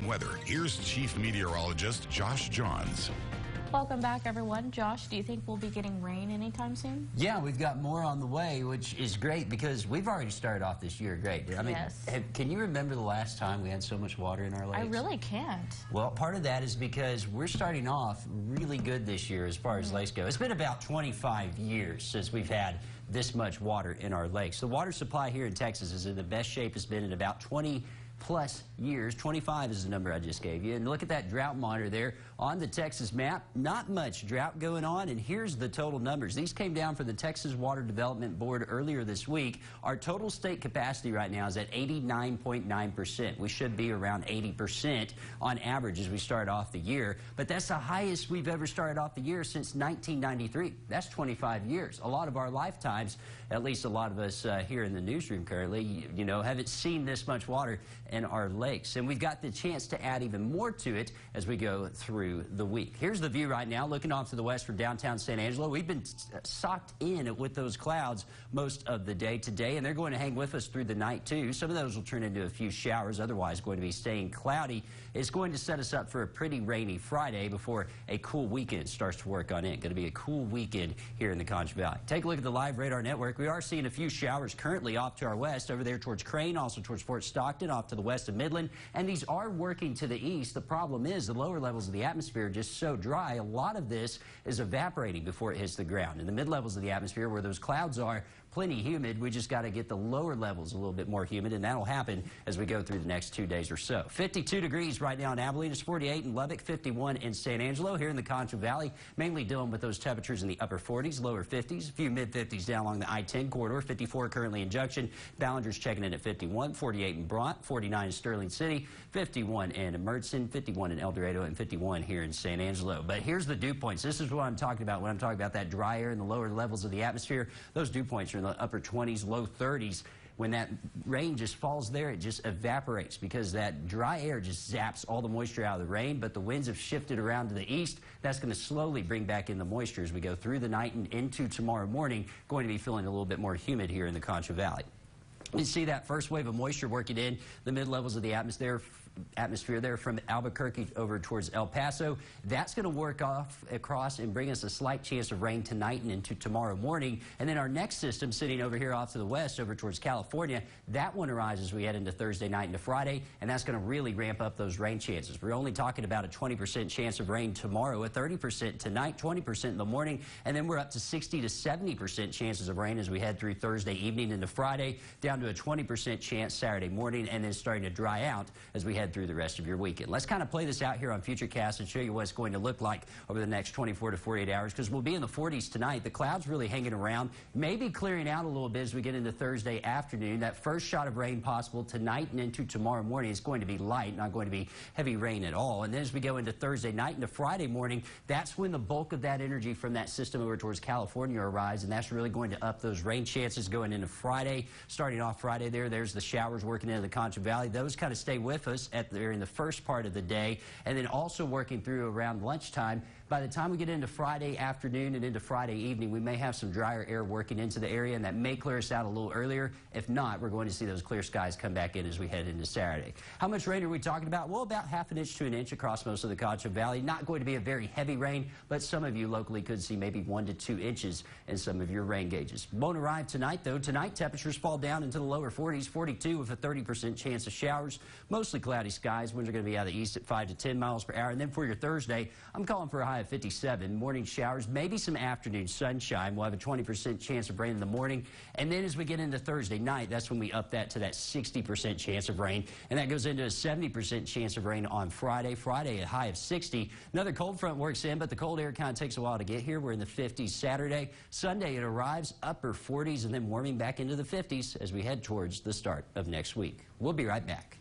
Weather. Here's Chief Meteorologist Josh Johns. Welcome back, everyone. Josh, do you think we'll be getting rain anytime soon? Yeah, we've got more on the way, which is great because we've already started off this year great. I mean, yes. Can you remember the last time we had so much water in our lakes? I really can't. Well, part of that is because we're starting off really good this year as far as lakes go. It's been about 25 years since we've had this much water in our lakes. The water supply here in Texas is in the best shape it's been in about 20+ years. 25 is the number I just gave you. And look at that drought monitor there on the Texas map. Not much drought going on, and here's the total numbers. These came down from the Texas Water Development Board earlier this week. Our total state capacity right now is at 89.9%. We should be around 80% on average as we start off the year, but that's the highest we've ever started off the year since 1993. That's 25 years. A lot of our lifetimes, at least a lot of us here in the newsroom currently, you know, haven't seen this much water in our lakes. And we've got the chance to add even more to it as we go through the week. Here's the view right now, looking off to the west from downtown San Angelo. We've been socked in with those clouds most of the day today, and they're going to hang with us through the night too. Some of those will turn into a few showers, otherwise going to be staying cloudy. It's going to set us up for a pretty rainy Friday before a cool weekend starts to work on it. Going to be a cool weekend here in the Concho Valley. Take a look at the live radar network. We are seeing a few showers currently off to our west, over there towards Crane, also towards Fort Stockton, off to the west of Midland, and these are working to the east. The problem is the lower levels of the atmosphere are just so dry. A lot of this is evaporating before it hits the ground. In the mid levels of the atmosphere where those clouds are, plenty humid. We just got to get the lower levels a little bit more humid, and that'll happen as we go through the next 2 days or so. 52 degrees right now in Abilene. It's 48 in Lubbock, 51 in San Angelo. Here in the Concho Valley, mainly dealing with those temperatures in the upper 40s, lower 50s, a few mid-50s down along the I-10 corridor. 54 currently in Junction. Ballinger's checking in at 51, 48 in Bront, 49 in Sterling City, 51 in Mertzen, 51 in El Dorado, and 51 here in San Angelo. But here's the dew points. This is what I'm talking about when I'm talking about that dry air in the lower levels of the atmosphere. Those dew points are in the upper 20s, low 30s. When that rain just falls there, it just evaporates because that dry air just zaps all the moisture out of the rain, but the winds have shifted around to the east. That's going to slowly bring back in the moisture as we go through the night and into tomorrow morning. Going to be feeling a little bit more humid here in the Concho Valley. You see that first wave of moisture working in the mid-levels of the atmosphere there from Albuquerque over towards El Paso. That's going to work off across and bring us a slight chance of rain tonight and into tomorrow morning. And then our next system sitting over here off to the west over towards California, that one arises as we head into Thursday night into Friday, and that's going to really ramp up those rain chances. We're only talking about a 20% chance of rain tomorrow, a 30% tonight, 20% in the morning, and then we're up to 60 to 70% chances of rain as we head through Thursday evening into Friday, down to a 20% chance Saturday morning, and then starting to dry out as we head through the rest of your weekend. Let's kind of play this out here on Futurecast and show you what it's going to look like over the next 24 to 48 hours, because we'll be in the 40s tonight. The clouds really hanging around, maybe clearing out a little bit as we get into Thursday afternoon. That first shot of rain possible tonight and into tomorrow morning is going to be light, not going to be heavy rain at all. And then as we go into Thursday night into Friday morning, that's when the bulk of that energy from that system over towards California arrives, and that's really going to up those rain chances going into Friday. Starting off Friday there's the showers working into the Concho Valley. Those kind of stay with us in the first part of the day, and then also working through around lunchtime. By the time we get into Friday afternoon and into Friday evening, we may have some drier air working into the area, and that may clear us out a little earlier. If not, we're going to see those clear skies come back in as we head into Saturday. How much rain are we talking about? Well, about half an inch to an inch across most of the Concho Valley. Not going to be a very heavy rain, but some of you locally could see maybe 1 to 2 inches in some of your rain gauges. Won't arrive tonight, though. Tonight, temperatures fall down into the lower 40s, 42 with a 30% chance of showers. Mostly cloudy skies. Winds are going to be out of the east at 5 to 10 miles per hour. And then for your Thursday, I'm calling for a high of 57. Morning showers, maybe some afternoon sunshine. We'll have a 20% chance of rain in the morning. And then as we get into Thursday night, that's when we up that to that 60% chance of rain. And that goes into a 70% chance of rain on Friday. Friday, a high of 60. Another cold front works in, but the cold air kind of takes a while to get here. We're in the 50s Saturday. Sunday, it arrives upper 40s and then warming back into the 50s as we head towards the start of next week. We'll be right back.